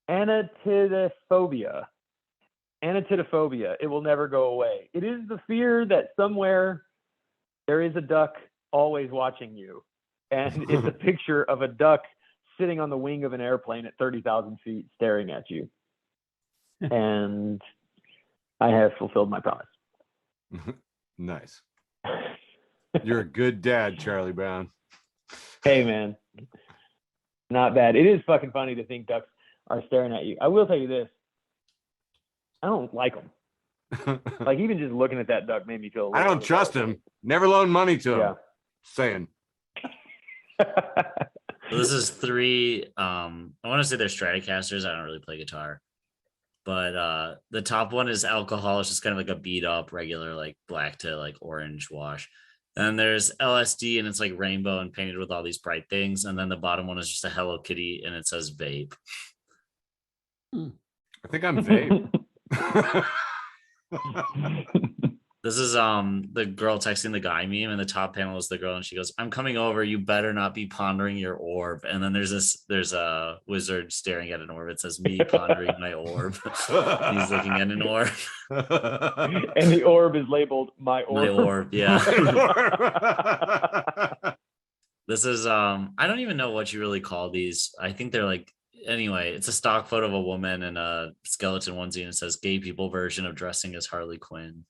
anatidophobia. Anatidophobia. It will never go away. It is the fear that somewhere there is a duck always watching you. And it's a picture of a duck sitting on the wing of an airplane at 30,000 feet staring at you. And I have fulfilled my promise. Nice. You're a good dad, Charlie Brown. Hey, man. Not bad. It is fucking funny to think ducks are staring at you. I will tell you this. I don't like them. Like, even just looking at that duck made me feel a little I don't trust him. Never loan money to him. Yeah. Saying. So this is 3. I want to say they're Stratocasters. I don't really play guitar. But the top one is alcohol. It's just kind of like a beat up regular, like black to like orange wash. And there's LSD, and it's like rainbow and painted with all these bright things. And then the bottom one is just a Hello Kitty, and it says vape. I think I'm vape. This is the girl texting the guy meme, and the top panel is the girl, and she goes, "I'm coming over. You better not be pondering your orb." And then there's a wizard staring at an orb. It says, "Me pondering my orb." He's looking at an orb. And the orb is labeled my orb. My orb, yeah. This is I don't even know what you really call these. I think they're like, anyway, it's a stock photo of a woman in a skeleton onesie, and it says "gay people version of dressing as Harley Quinn."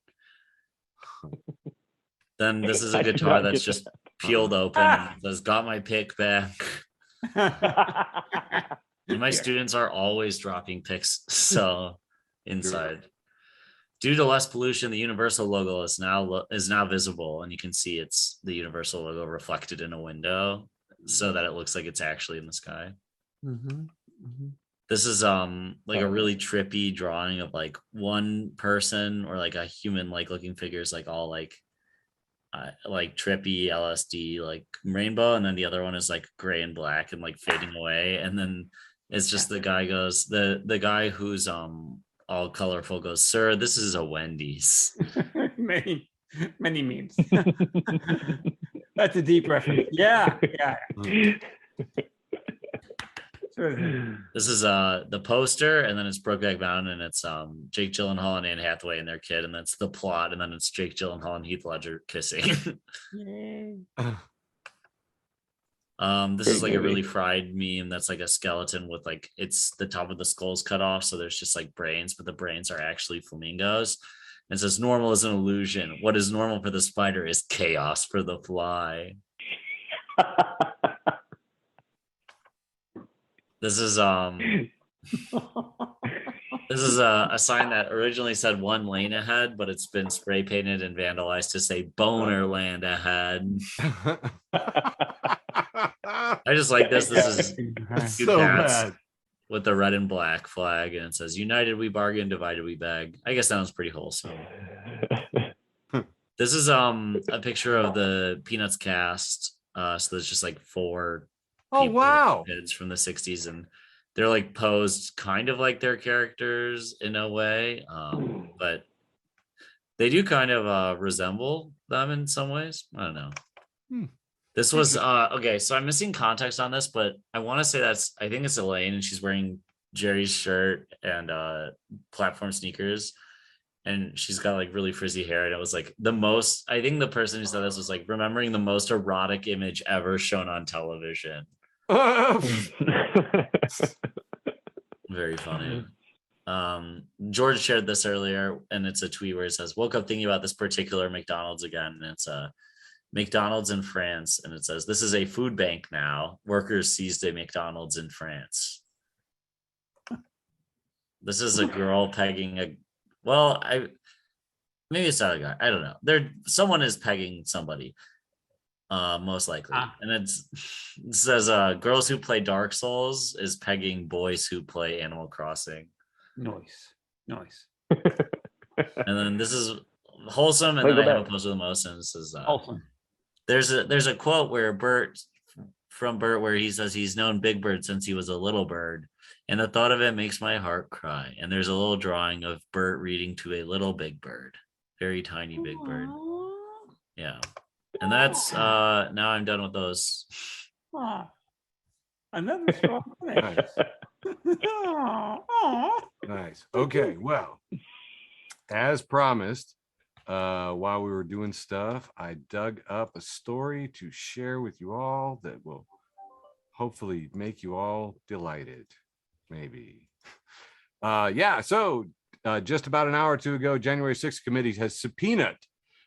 Then this is a guitar that's just peeled open and it says, "Got my pick back." And my students are always dropping pics, so inside. Due to less pollution, the Universal logo is now visible, and you can see it's the Universal logo reflected in a window, so that it looks like it's actually in the sky. This is like a really trippy drawing of like one person or like a human like looking figures, like all like trippy LSD like rainbow, and then the other one is like gray and black and like fading away, and then it's just the guy goes, the guy who's all colorful goes, "Sir, this is a Wendy's." many memes. That's a deep reference. Yeah. This is the poster, and then it's Brokeback Mountain, and it's Jake Gyllenhaal and Anne Hathaway and their kid, and that's the plot, and then it's Jake Gyllenhaal and Heath Ledger kissing. This is like a really fried meme that's like a skeleton with like, it's the top of the skull's cut off, so there's just like brains, but the brains are actually flamingos. And it says, "Normal is an illusion. What is normal for the spider is chaos for the fly." This is a sign that originally said 1 lane ahead, but it's been spray painted and vandalized to say "Boner Land ahead." I just like this. This is two so cats bad. with the red and black flag, and it says, "United we bargain, divided we beg." I guess that was pretty wholesome. This is a picture of the Peanuts cast. So there's just like 4 Oh, people, wow. kids from the 60s, and they're like posed kind of like their characters in a way, but they do kind of resemble them in some ways. I don't know. This was okay, so I'm missing context on this, but I want to say I think it's Elaine, and she's wearing Jerry's shirt and platform sneakers, and she's got like really frizzy hair, and it was like I think the person who said this was like remembering the most erotic image ever shown on television. Very funny. George shared this earlier, and it's a tweet where it says, "Woke up thinking about this particular McDonald's again," and it's McDonald's in France, and it says, "This is a food bank now. Workers seized a McDonald's in France." This is a girl pegging maybe it's not a guy. I don't know. Someone is pegging somebody, most likely. And it says, "Girls who play Dark Souls is pegging boys who play Animal Crossing." Nice. And then this is wholesome, and then I have a post with the most, and this is Awesome. There's a quote where Bert where he says he's known Big Bird since he was a little bird, and the thought of it makes my heart cry. And there's a little drawing of Bert reading to a little Big Bird, very tiny Big Bird. Yeah, and that's now I'm done with those. Another strong finish. Nice. Okay, well, as promised, while we were doing stuff, I dug up a story to share with you all that will hopefully make you all delighted. Maybe. So just about an hour or two ago, January 6th committee has subpoenaed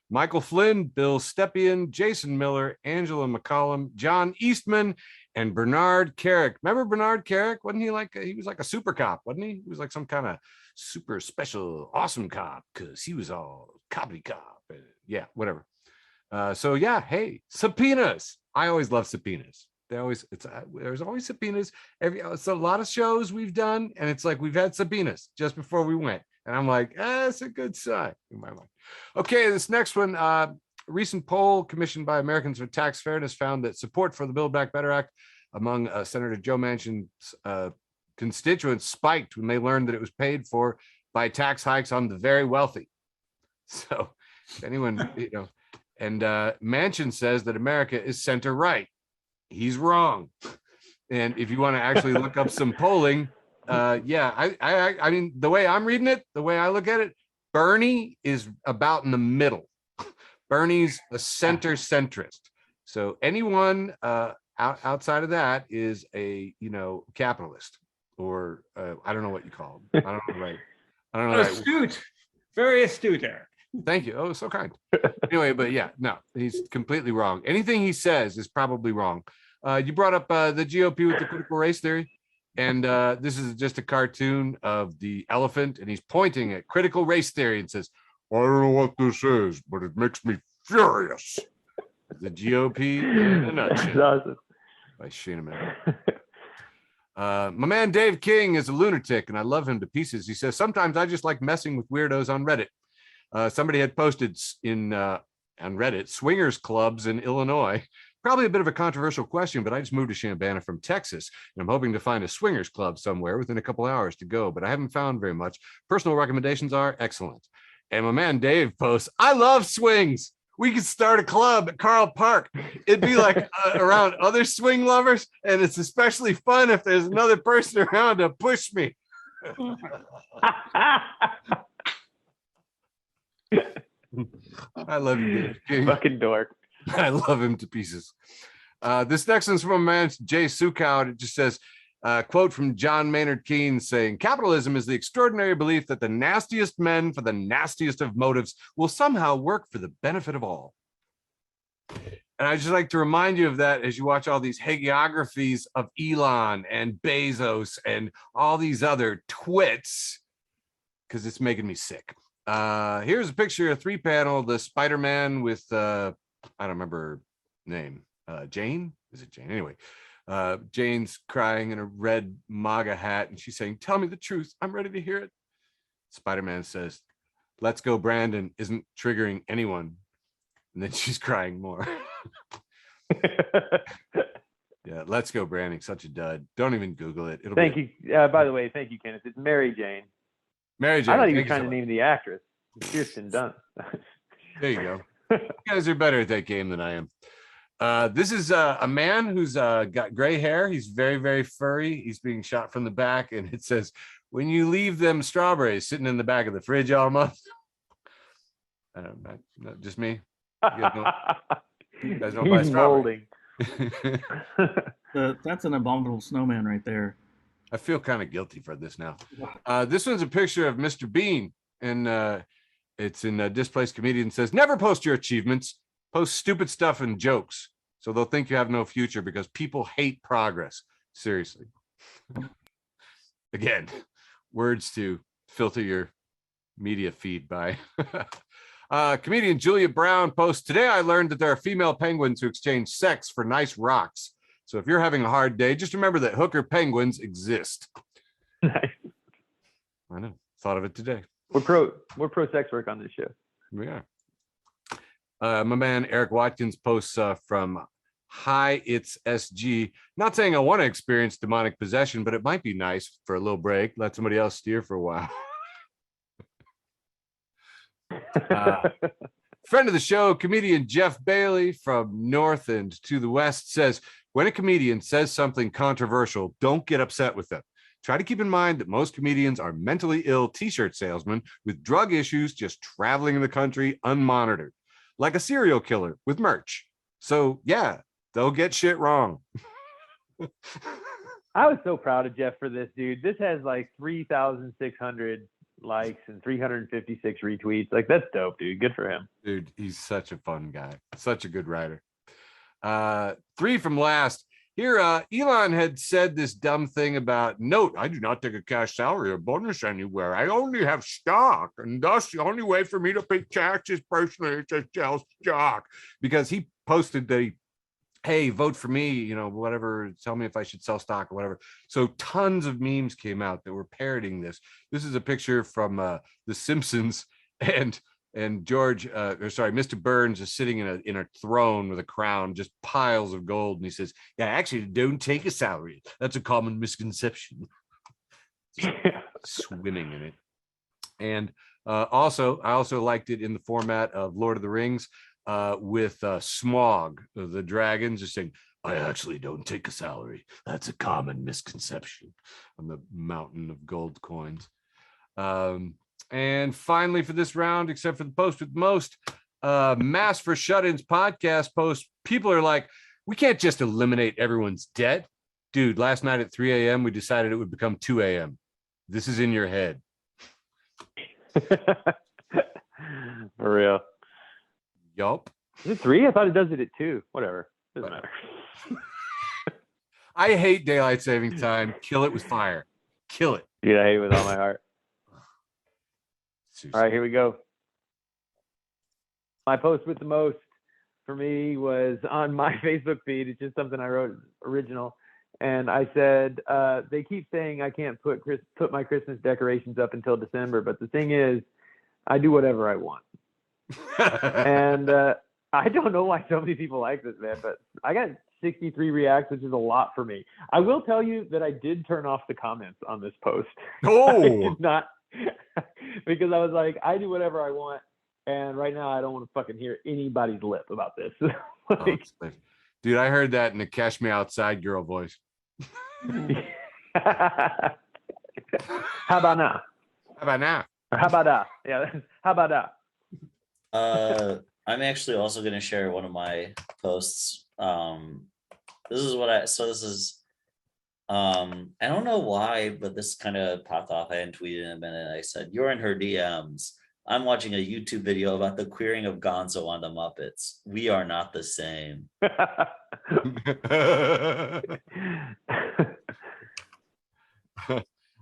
Michael Flynn, Bill Stepien, Jason Miller, Angela McCollum, John Eastman, and Bernard Carrick. Remember Bernard Carrick? Wasn't he he was like a super cop, wasn't he? He was like some kind of super special awesome cop because he was all copy cop. Yeah, whatever. Hey, subpoenas. I always love subpoenas. There's always subpoenas. It's a lot of shows we've done, and it's like we've had subpoenas just before we went. And I'm like, that's a good sign in my mind. Okay, this next one, recent poll commissioned by Americans for Tax Fairness found that support for the Build Back Better Act among Senator Joe Manchin's constituents spiked when they learned that it was paid for by tax hikes on the very wealthy. So Anyone, and Manchin says that America is center right. He's wrong. And if you want to actually look up some polling, I mean, the way I'm reading it, the way I look at it, Bernie is about in the middle. Bernie's a center centrist. So anyone outside of that is a capitalist, or I don't know what you call them. I don't know right. I don't know. Astute, very astute, Eric. Thank you. Oh, so kind. Anyway, but yeah, no, he's completely wrong. Anything he says is probably wrong. You brought up the GOP with the critical race theory, and this is just a cartoon of the elephant, and he's pointing at critical race theory and says, "I don't know what this is, but it makes me furious." The GOP in a nutshell. Awesome. By Sheena Man. My man Dave King is a lunatic, and I love him to pieces. He says, "Sometimes I just like messing with weirdos on Reddit." Somebody had posted on Reddit, swingers clubs in Illinois. Probably a bit of a controversial question, but I just moved to Chambana from Texas, and I'm hoping to find a swingers club somewhere within a couple hours to go, but I haven't found very much. Personal recommendations are excellent. And my man Dave posts, "I love swings. We could start a club at Carl Park. It'd be like around other swing lovers, and it's especially fun if there's another person around to push me." I love you, Dave King. Fucking dork. I love him to pieces. This next one's from a man, Jay Sukow. It just says, quote from John Maynard Keynes saying, "Capitalism is the extraordinary belief that the nastiest men for the nastiest of motives will somehow work for the benefit of all." And I just like to remind you of that as you watch all these hagiographies of Elon and Bezos and all these other twits, because it's making me sick. Here's a picture of 3-panel, the Spider-Man with, I don't remember her name. Jane? Is it Jane? Anyway, Jane's crying in a red MAGA hat, and she's saying, "Tell me the truth. I'm ready to hear it." Spider-Man says, "Let's go, Brandon," isn't triggering anyone. And then she's crying more. Yeah, "Let's go, Brandon." Such a dud. Don't even Google it. Thank you. By the way, thank you, Kenneth. It's Mary Jane. Mary Jane. I thought you were trying to name the actress. Kirsten Dunst. There you go. You guys are better at that game than I am. This is a man who's got gray hair. He's very, very furry. He's being shot from the back, and it says, "When you leave them strawberries sitting in the back of the fridge all month." I don't know, not just me. You guys don't buy He's strawberries. molding. That's an abominable snowman right there. I feel kind of guilty for this now. This one's a picture of Mr. Bean, and it's in Displaced Comedian. Says, "Never post your achievements. Post stupid stuff and jokes, so they'll think you have no future because people hate progress." Seriously. Again, words to filter your media feed by. Comedian Julia Brown posts, "Today I learned that there are female penguins who exchange sex for nice rocks. So if you're having a hard day, just remember that hooker penguins exist." Nice. I know. Thought of it today. We're pro sex work on this show. We are. My man Eric Watkins posts from Hi It's SG. Not saying I want to experience demonic possession, but it might be nice for a little break. Let somebody else steer for a while. Friend of the show, comedian Jeff Bailey from North and to the West says, "When a comedian says something controversial, don't get upset with them. Try to keep in mind that most comedians are mentally ill t-shirt salesmen with drug issues just traveling in the country unmonitored, like a serial killer with merch. So yeah, they'll get shit wrong." I was so proud of Jeff for this, dude. This has like 3,600 likes and 356 retweets. Like, that's dope, dude. Good for him. Dude, he's such a fun guy. Such a good writer. 3 from last. Here, Elon had said this dumb thing about, "Note, I do not take a cash salary or bonus anywhere. I only have stock, and thus the only way for me to pay taxes personally is to sell stock." Because he posted the, "Hey, vote for me, whatever, tell me if I should sell stock or whatever." So tons of memes came out that were parodying this. This is a picture from The Simpsons, and Mr. Burns is sitting in a throne with a crown, just piles of gold, and he says, "Yeah, actually, don't take a salary. That's a common misconception." Swimming in it. And Also, I also liked it in the format of Lord of the Rings with Smaug, the dragon, just saying, I actually don't take a salary. That's a common misconception on the mountain of gold coins. And finally, for this round, except for the post with most, Mass for Shut-ins podcast post, people are like, we can't just eliminate everyone's debt. Dude, last night at 3 a.m., we decided it would become 2 a.m. This is in your head. For real. Yup. Is it 3? I thought it does it at 2. Whatever. Doesn't matter. I hate daylight saving time. Kill it with fire. Kill it. Dude, I hate it with all my heart. Seriously. All right, here we go. My post with the most for me was on my Facebook feed. It's just something I wrote original. And I said, they keep saying I can't put my Christmas decorations up until December. But the thing is, I do whatever I want. And I don't know why so many people like this, man. But I got 63 reacts, which is a lot for me. I will tell you that I did turn off the comments on this post. Oh. I did not, because I was like, I do whatever I want. And right now, I don't want to fucking hear anybody's lip about this. Like, dude, I heard that in the Cash Me Outside girl voice. How about now? How about now? Or how about that? Yeah, how about that? I'm actually also going to share one of my posts. This is I don't know why, but this kind of popped off. I hadn't tweeted in a minute. I said, you're in her DMs. I'm watching a YouTube video about the queering of Gonzo on the Muppets. We are not the same.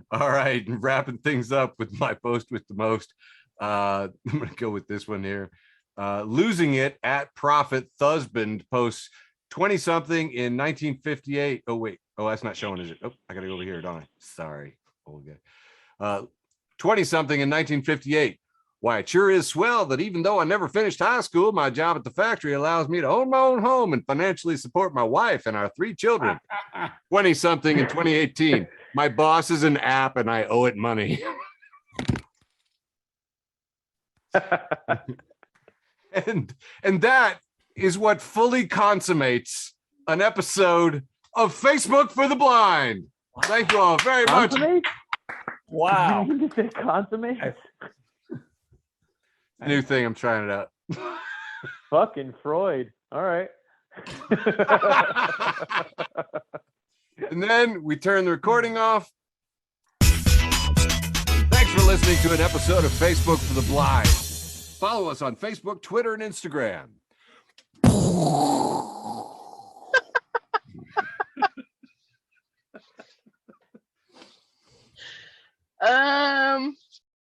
All right, wrapping things up with my post with the most. I'm gonna go with this one here. Losing it at Prophet Husband posts 20-something in 1958. Oh wait, that's not showing, is it? Oh, I gotta go over here, don't I? Sorry, old guy. 20-something in 1958. Why, it sure is swell that even though I never finished high school, my job at the factory allows me to own my own home and financially support my wife and our 3 children. 20-something in 2018. My boss is an app and I owe it money. and that is what fully consummates an episode of Facebook for the Blind. Thank you all very much. Wow. You just said consummate? New thing, I'm trying it out. Fucking Freud. All right. And then we turn the recording off. Thanks for listening to an episode of Facebook for the Blind. Follow us on Facebook, Twitter, and Instagram.